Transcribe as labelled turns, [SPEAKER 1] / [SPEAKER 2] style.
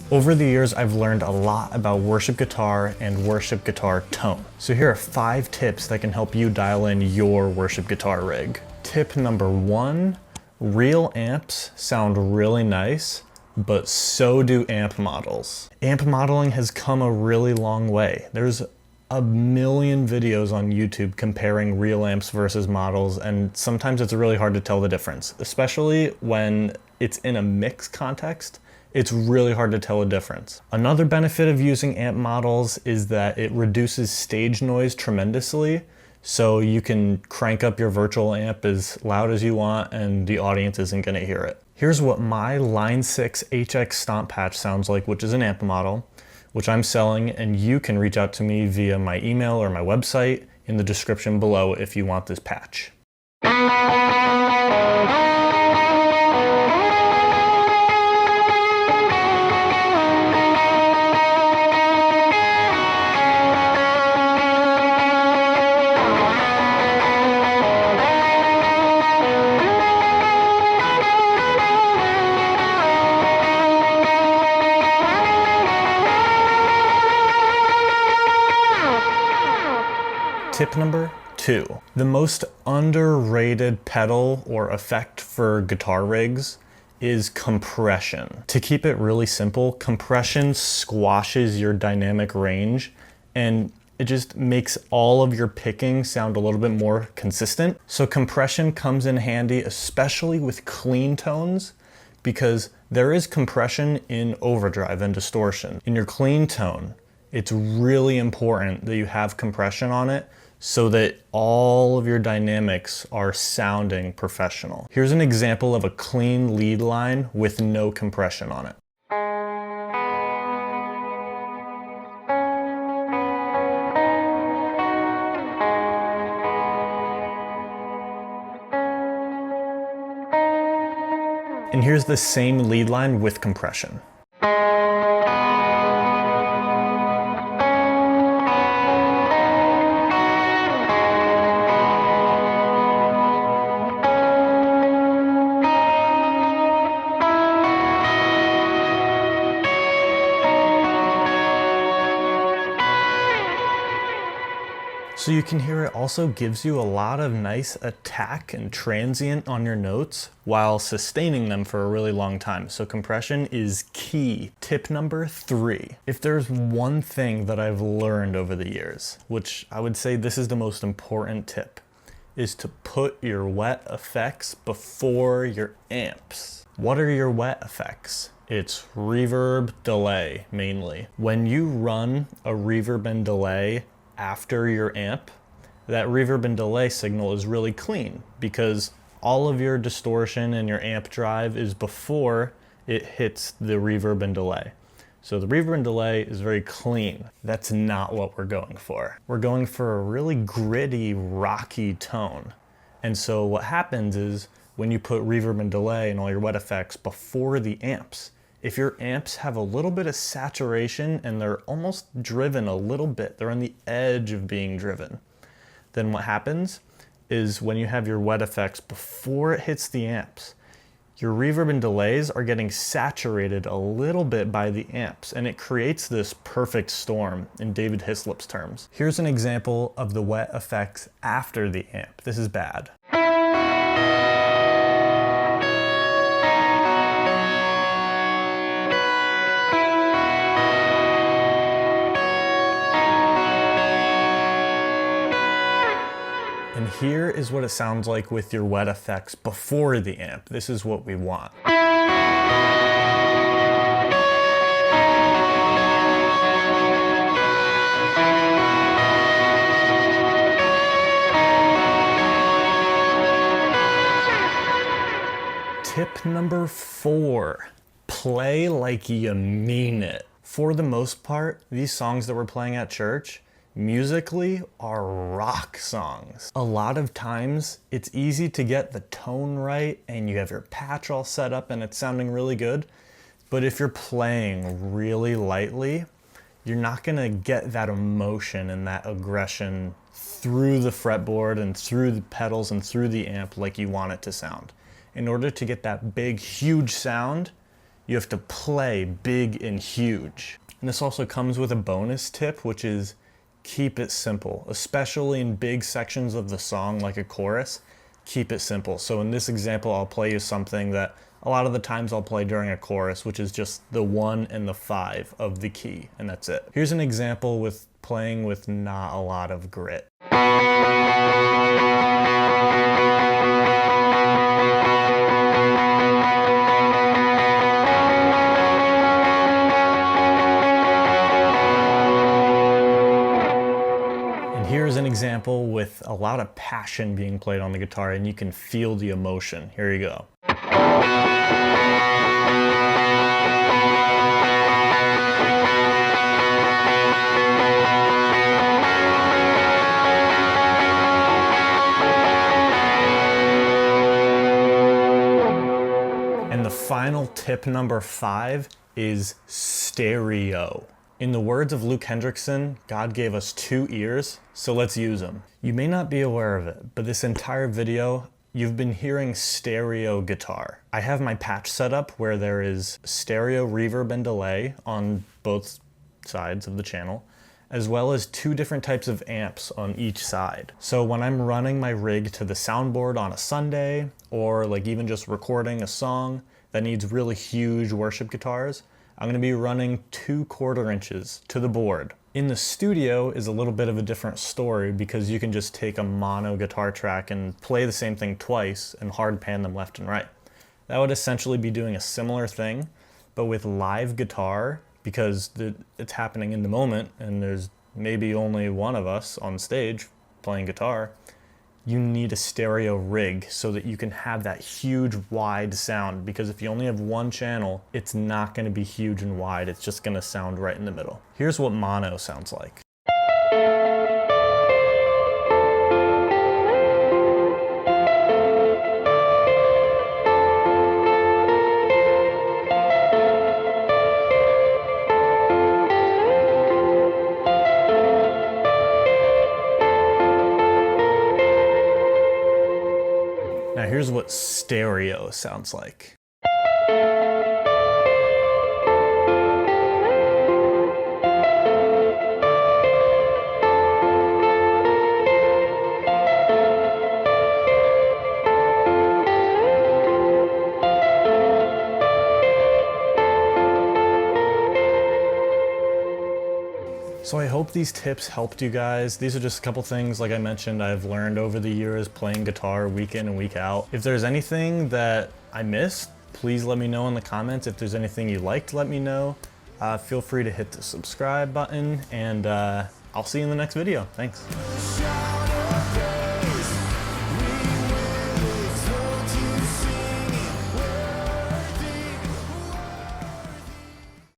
[SPEAKER 1] Over the years, I've learned a lot about worship guitar and worship guitar tone. So here are 5 tips that can help you dial in your worship guitar rig. Tip number 1, real amps sound really nice, but so do amp models. Amp modeling has come a really long way. There's a million videos on YouTube comparing real amps versus models, and sometimes it's really hard to tell the difference, especially when it's in a mix context. It's really hard to tell a difference. Another benefit of using amp models is that it reduces stage noise tremendously, so you can crank up your virtual amp as loud as you want and the audience isn't gonna hear it. Here's what my Line 6 HX Stomp Patch sounds like, which is an amp model, which I'm selling, and you can reach out to me via my email or my website in the description below if you want this patch. Tip number 2. The most underrated pedal or effect for guitar rigs is compression. To keep it really simple, compression squashes your dynamic range and it just makes all of your picking sound a little bit more consistent. So compression comes in handy, especially with clean tones, because there is compression in overdrive and distortion. In your clean tone, it's really important that you have compression on it so that all of your dynamics are sounding professional. Here's an example of a clean lead line with no compression on it. And here's the same lead line with compression. So you can hear it also gives you a lot of nice attack and transient on your notes while sustaining them for a really long time. So compression is key. Tip number 3. If there's one thing that I've learned over the years, which I would say this is the most important tip, is to put your wet effects before your amps. What are your wet effects? It's reverb, delay, mainly. When you run a reverb and delay after your amp, that reverb and delay signal is really clean because all of your distortion in your amp drive is before it hits the reverb and delay. So the reverb and delay is very clean. That's not what we're going for. We're going for a really gritty, rocky tone. And so what happens is when you put reverb and delay and all your wet effects before the amps, if your amps have a little bit of saturation and they're almost driven a little bit, they're on the edge of being driven, then what happens is when you have your wet effects before it hits the amps, your reverb and delays are getting saturated a little bit by the amps, and it creates this perfect storm in David Hislop's terms. Here's an example of the wet effects after the amp. This is bad. And here is what it sounds like with your wet effects before the amp. This is what we want. Tip number 4, play like you mean it. For the most part, these songs that we're playing at church musically are rock songs. A lot of times it's easy to get the tone right and you have your patch all set up and it's sounding really good. But if you're playing really lightly, you're not gonna get that emotion and that aggression through the fretboard and through the pedals and through the amp like you want it to sound. In order to get that big, huge sound, You have to play big and huge. And this also comes with a bonus tip, which is keep it simple, especially in big sections of the song like a chorus. Keep it simple. So in this example, I'll play you something that a lot of the times I'll play during a chorus, which is just the 1 and the 5 of the key, and that's it. Here's an example with playing with not a lot of grit. Here's an example with a lot of passion being played on the guitar, and you can feel the emotion. Here you go. And the final tip number 5 is stereo. In the words of Luke Hendrickson, God gave us 2 ears, so let's use them. You may not be aware of it, but this entire video, you've been hearing stereo guitar. I have my patch set up where there is stereo reverb and delay on both sides of the channel, as well as 2 different types of amps on each side. So when I'm running my rig to the soundboard on a Sunday, or like even just recording a song that needs really huge worship guitars, I'm gonna be running 2 1/4 inches to the board. In the studio is a little bit of a different story because you can just take a mono guitar track and play the same thing twice and hard pan them left and right. That would essentially be doing a similar thing, but with live guitar, because it's happening in the moment and there's maybe only one of us on stage playing guitar, you need a stereo rig so that you can have that huge wide sound, because if you only have one channel, it's not going to be huge and wide, it's just going to sound right in the middle. Here's what mono sounds like. Now here's what stereo sounds like. So I hope these tips helped you guys. These are just a couple things, like I mentioned, I've learned over the years playing guitar week in and week out. If there's anything that I missed, please let me know in the comments. If there's anything you liked, let me know. Feel free to hit the subscribe button, and I'll see you in the next video. Thanks.